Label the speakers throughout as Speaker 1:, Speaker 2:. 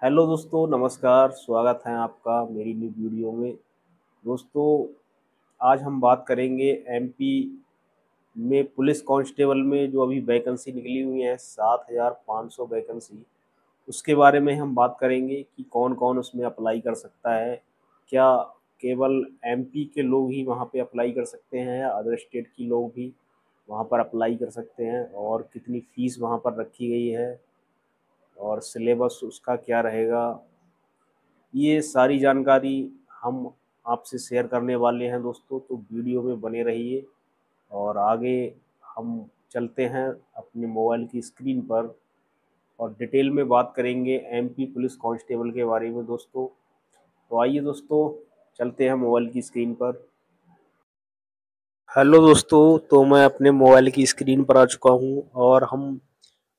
Speaker 1: Hello दोस्तों, नमस्कार। स्वागत है आपका मेरी न्यू वीडियो में। दोस्तों, आज हम बात करेंगे एमपी में पुलिस कांस्टेबल में जो अभी वैकेंसी निकली हुई है 7,500 वैकेंसी। उसके बारे में हम बात करेंगे कि कौन कौन उसमें अप्लाई कर सकता है। क्या केवल एमपी के लोग ही वहाँ पे अप्लाई कर सकते हैं या अदर स्टेट के लोग भी वहाँ पर अप्लाई कर सकते हैं, और कितनी फ़ीस वहाँ पर रखी गई है, और सिलेबस उसका क्या रहेगा। ये सारी जानकारी हम आपसे शेयर करने वाले हैं दोस्तों, तो वीडियो में बने रहिए। और आगे हम चलते हैं अपने मोबाइल की स्क्रीन पर और डिटेल में बात करेंगे एमपी पुलिस कांस्टेबल के बारे में दोस्तों। तो आइए दोस्तों, चलते हैं मोबाइल की स्क्रीन पर। हेलो दोस्तों, तो मैं अपने मोबाइल की स्क्रीन पर आ चुका हूँ और हम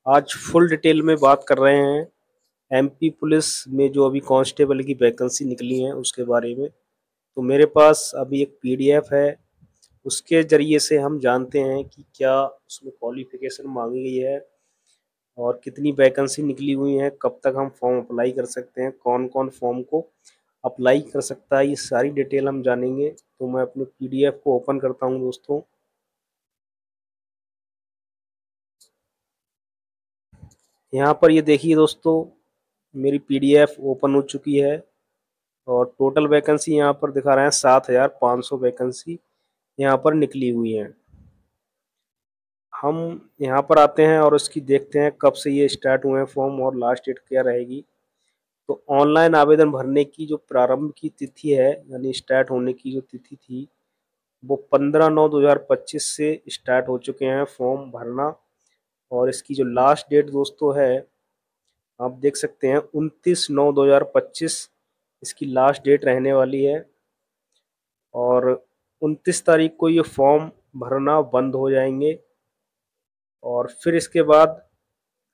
Speaker 1: आज फुल डिटेल में बात कर रहे हैं एमपी पुलिस में जो अभी कांस्टेबल की वैकेंसी निकली है उसके बारे में। तो मेरे पास अभी एक पीडीएफ है, उसके ज़रिए से हम जानते हैं कि क्या उसमें क्वालिफ़िकेशन माँगी गई है और कितनी वैकेंसी निकली हुई है, कब तक हम फॉर्म अप्लाई कर सकते हैं, कौन-कौन फॉर्म को अप्लाई कर सकता है, ये सारी डिटेल हम जानेंगे। तो मैं अपने पीडीएफ को ओपन करता हूँ दोस्तों। यहाँ पर ये देखिए दोस्तों, मेरी पीडीएफ ओपन हो चुकी है और टोटल वैकेंसी यहाँ पर दिखा रहे हैं 7,500 वैकेंसी यहाँ पर निकली हुई हैं। हम यहाँ पर आते हैं और उसकी देखते हैं कब से ये स्टार्ट हुए हैं फॉर्म और लास्ट डेट क्या रहेगी। तो ऑनलाइन आवेदन भरने की जो प्रारंभ की तिथि है, यानी स्टार्ट होने की जो तिथि थी, वो 15/9/2025 से स्टार्ट हो चुके हैं फॉर्म भरना। और इसकी जो लास्ट डेट दोस्तों है, आप देख सकते हैं 29/9/2025 इसकी लास्ट डेट रहने वाली है। और 29 तारीख को ये फॉर्म भरना बंद हो जाएंगे और फिर इसके बाद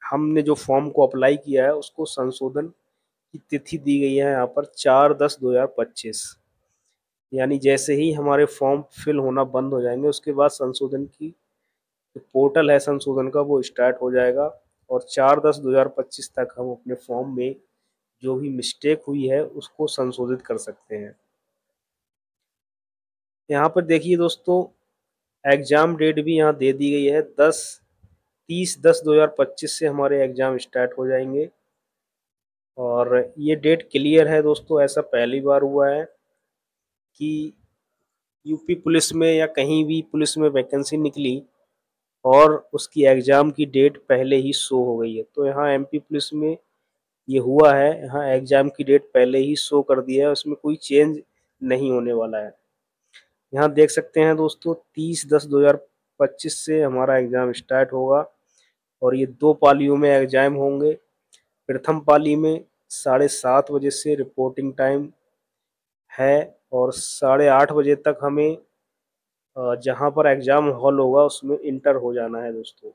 Speaker 1: हमने जो फॉर्म को अप्लाई किया है उसको संशोधन की तिथि दी गई है यहाँ पर 4/10/2025। यानी जैसे ही हमारे फॉर्म फिल होना बंद हो जाएंगे उसके बाद संशोधन की जो पोर्टल है संशोधन का वो स्टार्ट हो जाएगा और 4/10/2025 तक हम अपने फॉर्म में जो भी मिस्टेक हुई है उसको संशोधित कर सकते हैं। यहाँ पर देखिए दोस्तों, एग्ज़ाम डेट भी यहाँ दे दी गई है। 30/10/2025 से हमारे एग्ज़ाम स्टार्ट हो जाएंगे और ये डेट क्लियर है दोस्तों। ऐसा पहली बार हुआ है कि यूपी पुलिस में या कहीं भी पुलिस में वैकेंसी निकली और उसकी एग्ज़ाम की डेट पहले ही शो हो गई है। तो यहाँ एमपी पुलिस में ये हुआ है, यहाँ एग्ज़ाम की डेट पहले ही शो कर दिया है, उसमें कोई चेंज नहीं होने वाला है। यहाँ देख सकते हैं दोस्तों, 30/10/2025 से हमारा एग्ज़ाम स्टार्ट होगा और ये 2 पालियों में एग्ज़ाम होंगे। प्रथम पाली में 7:30 बजे से रिपोर्टिंग टाइम है और 8:30 बजे तक हमें जहाँ पर एग्ज़ाम हॉल होगा उसमें इंटर हो जाना है दोस्तों।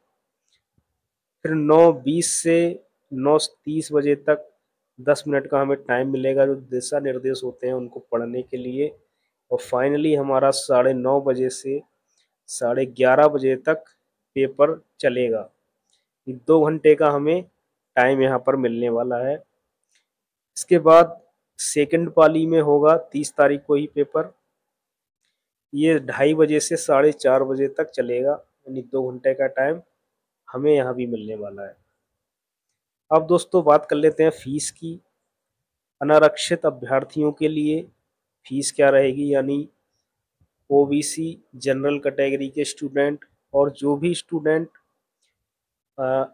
Speaker 1: फिर 9:20 से 9:30 बजे तक 10 मिनट का हमें टाइम मिलेगा जो दिशा निर्देश होते हैं उनको पढ़ने के लिए। और फाइनली हमारा 9:30 बजे से 11:30 बजे तक पेपर चलेगा। 2 घंटे का हमें टाइम यहाँ पर मिलने वाला है। इसके बाद सेकंड पाली में होगा 30 तारीख को ही पेपर। ये 2:30 बजे से 4:30 बजे तक चलेगा, यानी 2 घंटे का टाइम हमें यहाँ भी मिलने वाला है। अब दोस्तों बात कर लेते हैं फीस की। अनारक्षित अभ्यर्थियों के लिए फीस क्या रहेगी, यानी ओबीसी जनरल कैटेगरी के स्टूडेंट और जो भी स्टूडेंट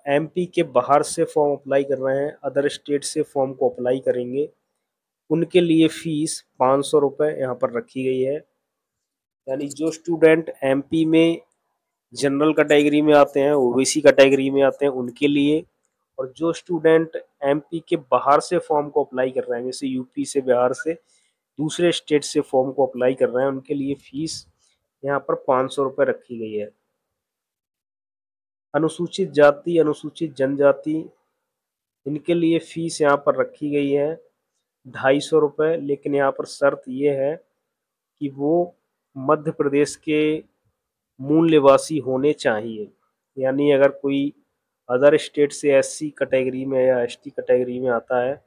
Speaker 1: एमपी के बाहर से फॉर्म अप्लाई कर रहे हैं, अदर स्टेट से फॉर्म को अप्लाई करेंगे, उनके लिए फीस 500 रुपये यहाँ पर रखी गई है। यानी जो स्टूडेंट एमपी में जनरल कैटेगरी में आते हैं, ओबीसी कैटेगरी में आते हैं, उनके लिए। और जो स्टूडेंट एमपी के बाहर से फॉर्म को अप्लाई कर रहे हैं, जैसे यूपी से, बिहार से, दूसरे स्टेट से फॉर्म को अप्लाई कर रहे हैं, उनके लिए फीस यहाँ पर 500 रुपये रखी गई है। अनुसूचित जाति, अनुसूचित जनजाति, इनके लिए फीस यहाँ पर रखी गई है 250 रुपये। लेकिन यहाँ पर शर्त ये है कि वो मध्य प्रदेश के मूल निवासी होने चाहिए। यानी अगर कोई अदर स्टेट से एससी कैटेगरी में या एसटी कैटेगरी में आता है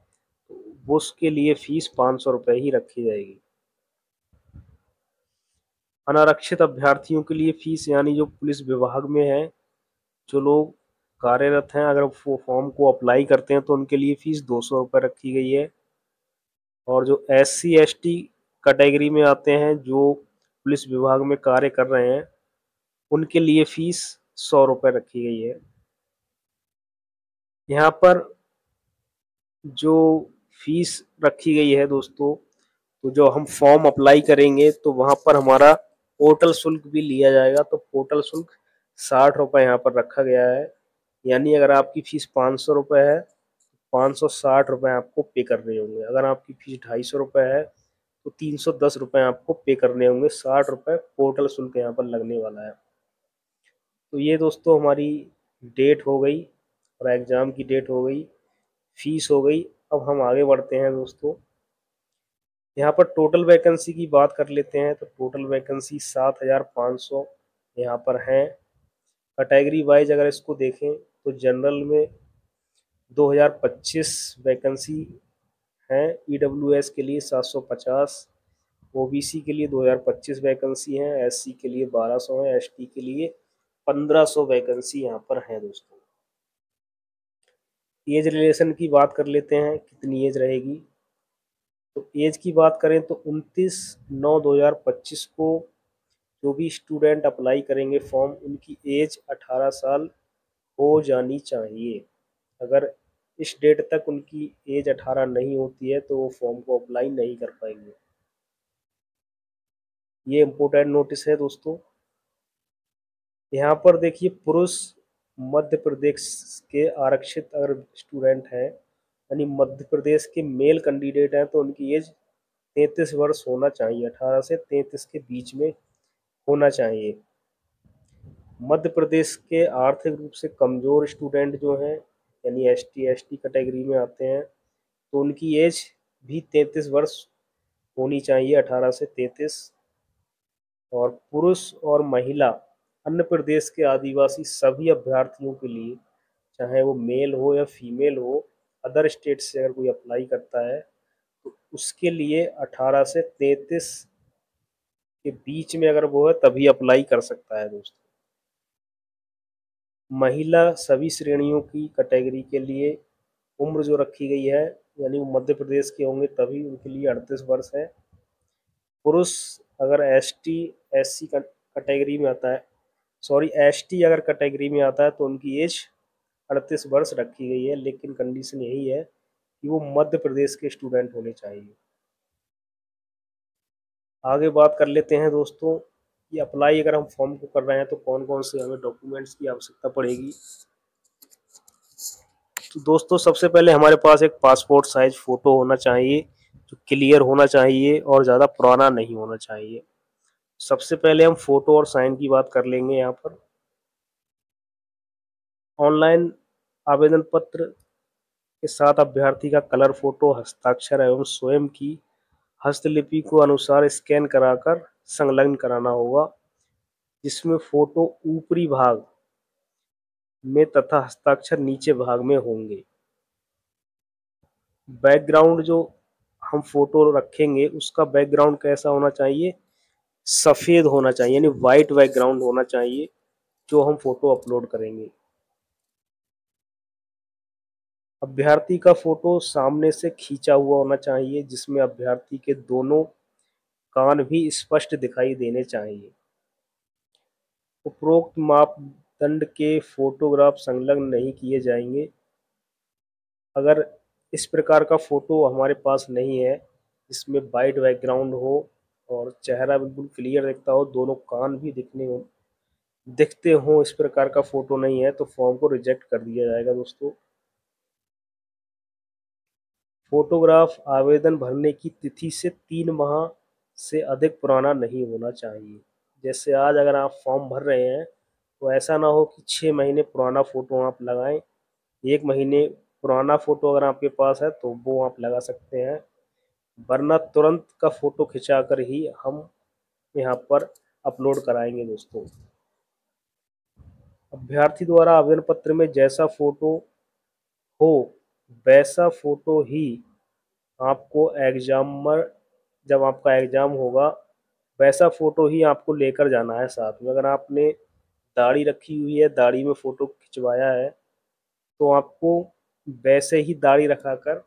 Speaker 1: वो उसके लिए फीस 500 रुपये ही रखी जाएगी। अनारक्षित अभ्यर्थियों के लिए फीस, यानी जो पुलिस विभाग में है, जो लोग कार्यरत हैं, अगर वो फॉर्म को अप्लाई करते हैं तो उनके लिए फीस 200 रुपये रखी गई है। और जो SC ST कैटेगरी में आते हैं, जो पुलिस विभाग में कार्य कर रहे हैं, उनके लिए फीस 100 रुपये रखी गई है। यहाँ पर जो फीस रखी गई है दोस्तों, तो जो हम फॉर्म अप्लाई करेंगे तो वहाँ पर हमारा पोर्टल शुल्क भी लिया जाएगा। तो पोर्टल शुल्क 60 रुपये यहाँ पर रखा गया है। यानी अगर आपकी फीस 500 रुपये है, 560 रुपये आपको पे करने होंगे। अगर आपकी फीस 250 रुपये है तो 310 रुपये आपको पे करने होंगे। 60 रुपये पोर्टल शुल्क यहाँ पर लगने वाला है। तो ये दोस्तों हमारी डेट हो गई और एग्ज़ाम की डेट हो गई, फीस हो गई। अब हम आगे बढ़ते हैं दोस्तों। यहाँ पर टोटल वैकेंसी की बात कर लेते हैं। तो टोटल वैकेंसी 7500 यहाँ पर हैं। कैटेगरी वाइज अगर इसको देखें तो जनरल में 2025 वैकेंसी हैं, EWS के लिए 750, OBC के लिए 2025 वैकेंसी हैं, SC के लिए 1200 हैं, ST के लिए 1500 वैकेंसी यहाँ पर हैं दोस्तों। एज रिलेशन की बात कर लेते हैं, कितनी एज रहेगी। तो एज की बात करें तो 29/9/2025 को जो भी स्टूडेंट अप्लाई करेंगे फॉर्म, उनकी एज 18 साल हो जानी चाहिए। अगर इस डेट तक उनकी एज 18 नहीं होती है तो वो फॉर्म को अप्लाई नहीं कर पाएंगे। ये इम्पोर्टेंट नोटिस है दोस्तों। यहाँ पर देखिए, पुरुष मध्य प्रदेश के आरक्षित अगर स्टूडेंट हैं, यानी मध्य प्रदेश के मेल कैंडिडेट हैं, तो उनकी एज 33 वर्ष होना चाहिए। 18 से 33 के बीच में होना चाहिए। मध्य प्रदेश के आर्थिक रूप से कमज़ोर स्टूडेंट जो हैं, यानी ST ST कैटेगरी में आते हैं, तो उनकी एज भी 33 वर्ष होनी चाहिए, 18 से 33। और पुरुष और महिला अन्य प्रदेश के आदिवासी सभी अभ्यर्थियों के लिए, चाहे वो मेल हो या फीमेल हो, अदर स्टेट से अगर कोई अप्लाई करता है तो उसके लिए 18 से 33 के बीच में अगर वो है तभी अप्लाई कर सकता है दोस्तों। महिला सभी श्रेणियों की कैटेगरी के लिए उम्र जो रखी गई है, यानी वो मध्य प्रदेश के होंगे तभी उनके लिए 38 वर्ष है। पुरुष अगर ST SC कैटेगरी में आता है, सॉरी ST अगर कैटेगरी में आता है तो उनकी एज 38 वर्ष रखी गई है, लेकिन कंडीशन यही है कि वो मध्य प्रदेश के स्टूडेंट होने चाहिए। आगे बात कर लेते हैं दोस्तों, ये अप्लाई अगर हम फॉर्म को कर रहे हैं तो कौन कौन से हमें डॉक्यूमेंट्स की आवश्यकता पड़ेगी। तो दोस्तों सबसे पहले हमारे पास एक पासपोर्ट साइज फ़ोटो होना चाहिए, जो क्लियर होना चाहिए और ज़्यादा पुराना नहीं होना चाहिए। सबसे पहले हम फ़ोटो और साइन की बात कर लेंगे। यहाँ पर ऑनलाइन आवेदन पत्र के साथ अभ्यर्थी का कलर फ़ोटो, हस्ताक्षर एवं स्वयं की हस्तलिपि को अनुसार स्कैन कराकर संलग्न कराना होगा, जिसमें फ़ोटो ऊपरी भाग में तथा हस्ताक्षर नीचे भाग में होंगे। बैकग्राउंड जो हम फ़ोटो रखेंगे उसका बैकग्राउंड कैसा होना चाहिए, सफ़ेद होना चाहिए, यानी वाइट बैकग्राउंड होना चाहिए जो हम फ़ोटो अपलोड करेंगे। अभ्यर्थी का फ़ोटो सामने से खींचा हुआ होना चाहिए, जिसमें अभ्यर्थी के दोनों कान भी स्पष्ट दिखाई देने चाहिए। उपरोक्त मापदंड के फोटोग्राफ संलग्न नहीं किए जाएंगे। अगर इस प्रकार का फ़ोटो हमारे पास नहीं है, जिसमें वाइट बैकग्राउंड हो और चेहरा बिल्कुल क्लियर दिखता हो, दोनों कान भी दिखते हों, इस प्रकार का फ़ोटो नहीं है तो फॉर्म को रिजेक्ट कर दिया जाएगा दोस्तों। फोटोग्राफ आवेदन भरने की तिथि से 3 माह से अधिक पुराना नहीं होना चाहिए। जैसे आज अगर आप फॉर्म भर रहे हैं तो ऐसा ना हो कि 6 महीने पुराना फ़ोटो आप लगाएं। 1 महीने पुराना फ़ोटो अगर आपके पास है तो वो आप लगा सकते हैं, वरना तुरंत का फ़ोटो खिंचा कर ही हम यहाँ पर अपलोड कराएंगे दोस्तों। अभ्यर्थी द्वारा आवेदन पत्र में जैसा फ़ोटो हो वैसा फ़ोटो ही आपको जब आपका एग्जाम होगा वैसा फोटो ही आपको लेकर जाना है साथ में। अगर आपने दाढ़ी रखी हुई है, दाढ़ी में फोटो खिंचवाया है, तो आपको वैसे ही दाढ़ी रखाकर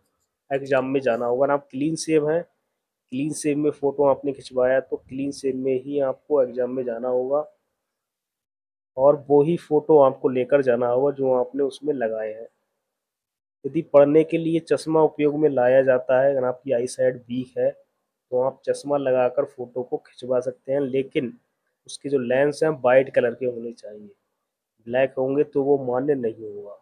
Speaker 1: एग्जाम में जाना होगा। अगर आप क्लीन शेव हैं, क्लीन शेव में फोटो आपने खिंचवाया है, तो क्लीन शेव में ही आपको एग्जाम में जाना होगा और वो ही फोटो आपको लेकर जाना होगा जो आपने उसमें लगाए हैं। यदि पढ़ने के लिए चश्मा उपयोग में लाया जाता है, अगर आपकी आई साइट वीक है, तो आप चश्मा लगाकर फोटो को खिंचवा सकते हैं, लेकिन उसके जो लेंस हैं वाइट कलर के होने चाहिए। ब्लैक होंगे तो वो मान्य नहीं होगा।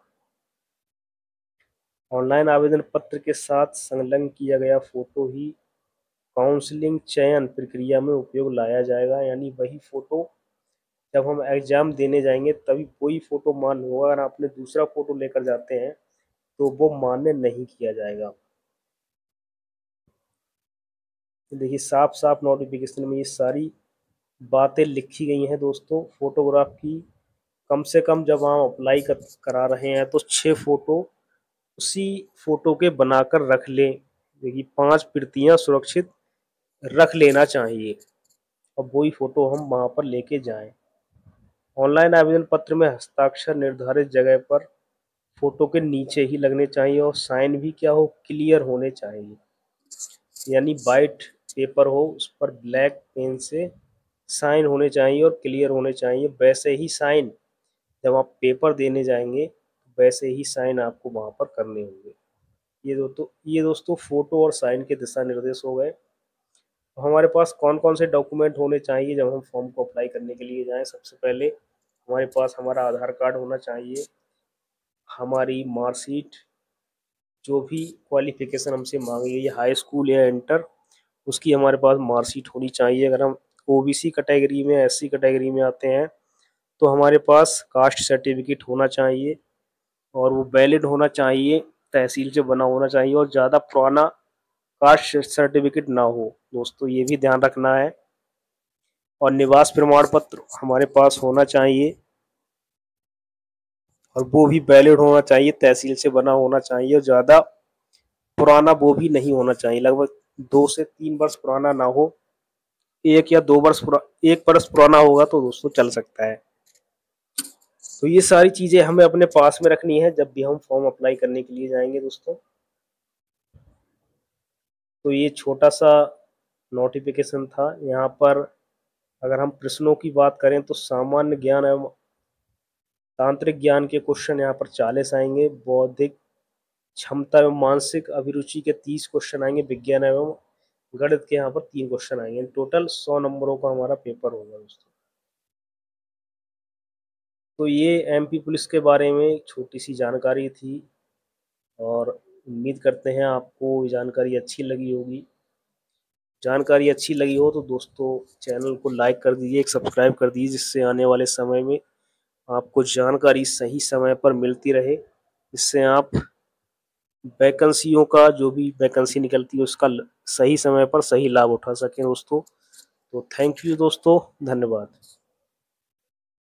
Speaker 1: ऑनलाइन आवेदन पत्र के साथ संलग्न किया गया फोटो ही काउंसलिंग चयन प्रक्रिया में उपयोग लाया जाएगा। यानी वही फोटो जब हम एग्जाम देने जाएंगे तभी कोई फोटो मान्य होगा। अगर आपने दूसरा फोटो लेकर जाते हैं तो वो मान्य नहीं किया जाएगा। देखिए साफ साफ नोटिफिकेशन में ये सारी बातें लिखी गई हैं दोस्तों। फोटोग्राफ की कम से कम जब आप अप्लाई करा रहे हैं तो 6 फोटो उसी फोटो के बनाकर रख लें। देखिए 5 प्रतियां सुरक्षित रख लेना चाहिए और वही फोटो हम वहां पर लेके जाएं। ऑनलाइन आवेदन पत्र में हस्ताक्षर निर्धारित जगह पर फोटो के नीचे ही लगने चाहिए और साइन भी क्या हो, क्लियर होने चाहिए। यानी वाइट पेपर हो, उस पर ब्लैक पेन से साइन होने चाहिए और क्लियर होने चाहिए। वैसे ही साइन जब आप पेपर देने जाएंगे वैसे ही साइन आपको वहां पर करने होंगे। ये दोस्तों फोटो और साइन के दिशा निर्देश हो गए। तो हमारे पास कौन कौन से डॉक्यूमेंट होने चाहिए जब हम फॉर्म को अप्लाई करने के लिए जाएं? सबसे पहले हमारे पास हमारा आधार कार्ड होना चाहिए, हमारी मार्कशीट, जो भी क्वालिफिकेशन हमसे मांगी गई है हाई स्कूल या इंटर, उसकी हमारे पास मार्कशीट होनी चाहिए। अगर हम ओबीसी कैटेगरी में, एससी कैटेगरी में आते हैं तो हमारे पास कास्ट सर्टिफिकेट होना चाहिए और वो वैलिड होना चाहिए, तहसील से बना होना चाहिए और ज़्यादा पुराना कास्ट सर्टिफिकेट ना हो दोस्तों, ये भी ध्यान रखना है। और निवास प्रमाण पत्र हमारे पास होना चाहिए और वो भी वैलिड होना चाहिए, तहसील से बना होना चाहिए और ज़्यादा पुराना वो भी नहीं होना चाहिए। लगभग 2 से 3 वर्ष पुराना ना हो। 1 वर्ष पुराना होगा तो दोस्तों चल सकता है। तो ये सारी चीज़ें हमें अपने पास में रखनी है जब भी हम फॉर्म अप्लाई करने के लिए जाएंगे दोस्तों। तो ये छोटा सा नोटिफिकेशन था। यहाँ पर अगर हम प्रश्नों की बात करें तो सामान्य ज्ञान एवं तांत्रिक ज्ञान के क्वेश्चन यहाँ पर 40 आएंगे, बौद्धिक क्षमता एवं मानसिक अभिरुचि के 30 क्वेश्चन आएंगे, विज्ञान एवं गणित के यहाँ पर 3 क्वेश्चन आएंगे। टोटल 100 नंबरों का हमारा पेपर होगा दोस्तों। तो ये एमपी पुलिस के बारे में छोटी सी जानकारी थी और उम्मीद करते हैं आपको ये जानकारी अच्छी लगी होगी। जानकारी अच्छी लगी हो तो दोस्तों चैनल को लाइक कर दीजिए, एक सब्सक्राइब कर दीजिए, जिससे आने वाले समय में आपको जानकारी सही समय पर मिलती रहे, जिससे आप वैकेंसियों का, जो भी वैकेंसी निकलती है उसका सही समय पर सही लाभ उठा सकें दोस्तों। तो थैंक यू दोस्तों, धन्यवाद।